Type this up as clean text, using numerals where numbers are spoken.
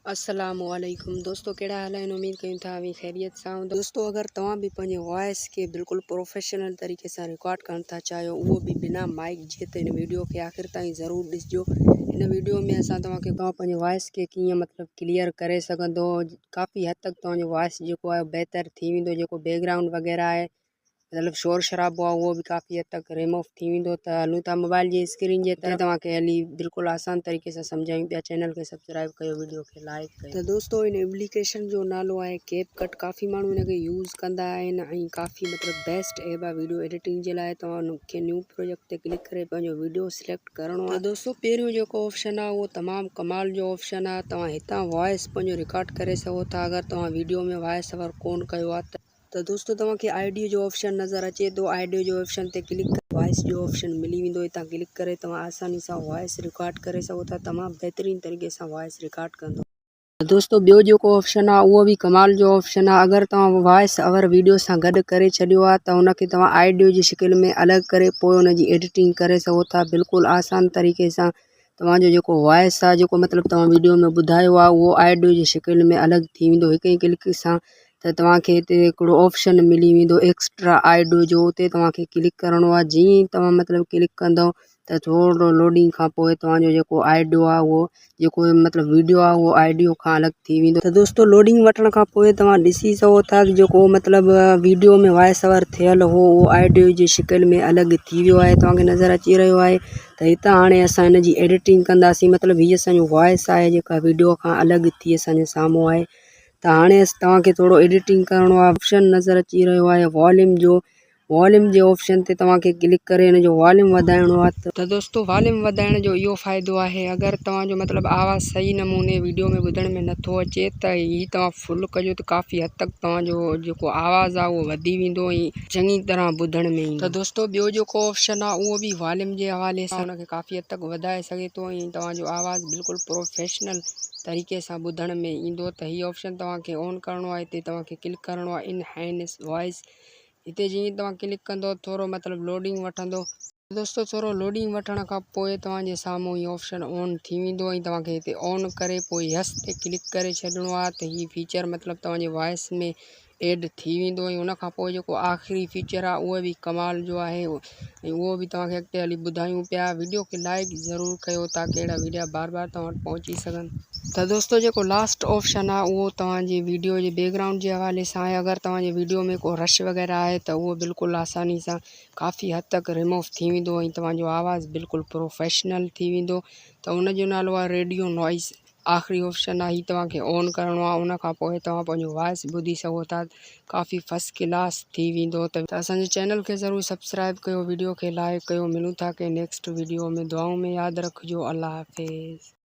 अस्सलामुअलैकुम दोस्तों, केड़ा हाल है? उम्मीद कयूं था भी खैरियत सां। दोस्तों, अगर तव्हां भी पंहिंजे वॉइस के बिल्कुल प्रोफेशनल तरीक़े सां रिकॉर्ड करण था चाहियो, उहो भी बिना माइक जे, त इन वीडियो के आख़िर ताईं ज़रूर ॾिसजो। इन वीडियो में असां तव्हांखे पंहिंजे वॉइस के कीअं मतलब क्लियर करे सघंदो, काफ़ी हद तक तव्हांजो वॉइस जेको आहे बहितर थी वेंदो। जेको बैकग्राउंड वग़ैरह आहे मतलब शोर शराबो आहे उहो भी काफ़ी हद तक रिमूव थी वेंदो। त हलूं था मोबाइल जी स्क्रीन जे तरफ़, तव्हांखे हली बिल्कुल आसान तरीक़े सां सम्झायूं पिया। चैनल के सब्सक्राइब कयो, वीडियो के लाइक कयो। तो दोस्तों, इन एप्लीकेशन जो नालो आहे कैपकट। काफ़ी माण्हू इनखे यूज़ कंदा आहिनि ऐं काफ़ी मतलब बेस्ट ऐप आहे वीडियो एडिटिंग जे लाइ। तव्हांखे न्यू प्रोजेक्ट ते क्लिक करे पंहिंजो वीडियो सिलेक्ट करणो आहे। दोस्तों, पहिरियों जेको ऑप्शन आहे उहो तमामु कमाल जो ऑप्शन आहे। तव्हां हितां वॉइस पंहिंजो रिकॉर्ड करे सघो था अगर तव्हां वीडियो में वॉइस ओवर कोन कयो आहे तो दोस्तों तव्हांखे ऑडियो जो ऑप्शन नज़र अचे तो ऑडियो जो ऑप्शन ते क्लिक कर वॉइस जो ऑप्शन मिली वेंदो। हितां क्लिक करे तव्हां आसानी सां वॉइस रिकॉर्ड करे सघो था। तमामु बहितरीन तरीक़े सां वॉइस रिकॉर्ड कंदो। दोस्तों, ॿियो जेको ऑप्शन आहे उहो भी कमाल जो ऑप्शन आहे। अगर तव्हां वॉइस ओवर वीडियो सां गॾु करे छॾियो आहे त उनखे तव्हां ऑडियो जी शिकिल में अलॻि करे पोइ उनजी एडिटिंग करे सघो था बिल्कुल आसान तरीक़े सां। तव्हांजो जेको वॉइस आहे जेको मतलब तव्हां वीडियो में ॿुधायो आहे उहो ऑडियो जी शिकिल में अलॻि थी वेंदो। हिक ई क्लिक सां त तव्हांखे हिते हिकिड़ो ऑप्शन मिली वेंदो एक्स्ट्रा ऑडियो जो, उते तव्हांखे क्लिक करिणो आहे। जीअं ई तव्हां मतलब क्लिक कंदव त थोरो लोडिंग खां पोइ तव्हांजो जेको ऑडियो आहे उहो जेको मतलब वीडियो आहे उहो ऑडियो खां अलॻि थी वेंदो। त दोस्तों, लोडिंग वठण खां पोइ तव्हां ॾिसी सघो था जेको मतलब वीडियो में वॉइस ओवर थियल हो उहो ऑडियो जी शिकिल में अलॻि थी वियो आहे। तव्हांखे नज़र अची रहियो आहे त हितां हाणे असां हिनजी एडिटिंग कंदासीं। मतलब हीअ असांजो वॉइस आहे जेका वीडियो खां अलॻि थी असांजे साम्हूं आहे। त हाणे तव्हांखे थोरो एडिटिंग करिणो आहे। ऑप्शन नज़र अची रहियो आहे वॉल्यूम जो। वॉल्यूम जे ऑप्शन ते तव्हांखे क्लिक करे हिन जो वॉल्यूम वधाइणो आहे। त दोस्तों, वॉल्यूम वधाइण जो इहो फ़ाइदो आहे अगर तव्हांजो मतलब आवाज़ सही नमूने वीडियो में ॿुधण में नथो अचे त ही तव्हां फुल कजो त काफ़ी हद तक तव्हांजो जेको आवाज़ आहे उहो वधी वेंदो ऐं चङी तरह ॿुधण में ईंदो। त दोस्तों, ॿियो जेको ऑप्शन आहे उहो भी वॉल्यूम जे हवाले सां उनखे काफ़ी हद तक वधाए सघे थो ऐं तव्हांजो आवाज़ बिल्कुल प्रोफेशनल तरीक़े सां ॿुधण में ईंदो। त हीअ ऑप्शन तव्हांखे ऑन करिणो आहे। हिते तव्हांखे क्लिक करिणो आहे इनहैंस वॉइस। हिते जीअं तव्हां क्लिक कंदो थोरो मतलब लोडिंग वठंदो। दोस्तों, थोरो लोडिंग वठण खां पोइ तव्हांजे साम्हूं हीअ ऑप्शन ऑन थी वेंदो ऐं तव्हांखे हिते ऑन करे पोइ यस ते क्लिक करे छॾिणो आहे। त हीअ फीचर मतलब तव्हांजे वॉइस में एड थी वेंदो ऐं उनखां पोइ जेको आख़िरी फीचर आहे उहो भी कमाल जो आहे ऐं उहो भी तव्हांखे अॻिते हली ॿुधायूं पिया। वीडियो खे लाइक ज़रूर कयो ताकि अहिड़ा वीडियो बार बार तव्हां वटि पहुची सघनि। त दोस्तों, जेको लास्ट ऑप्शन आहे उहो तव्हांजी वीडियो जे बैकग्राउंड जे हवाले सां आहे। अगर तव्हांजे वीडियो में को रश वग़ैरह आहे त उहो बिल्कुल आसानी सां काफ़ी हद तक रिमूव थी वेंदो ऐं तव्हांजो आवाज़ बिल्कुल प्रोफेशनल थी वेंदो। त उनजो नालो आहे रेडियो नॉइस। आख़िरी ऑप्शन आहे ही तव्हांखे ऑन करिणो आहे। उनखां पोइ तव्हां पंहिंजो वॉइस ॿुधी सघो था। काफ़ी फर्स्ट क्लास थी वेंदो। त असांजे चैनल खे ज़रूर सब्सक्राइब कयो, वीडियो खे लाइक कयो। मिलूं था कि नेक्स्ट वीडियो में। दुआऊं में यादि रखिजो। अल्लाह हाफ़िज़।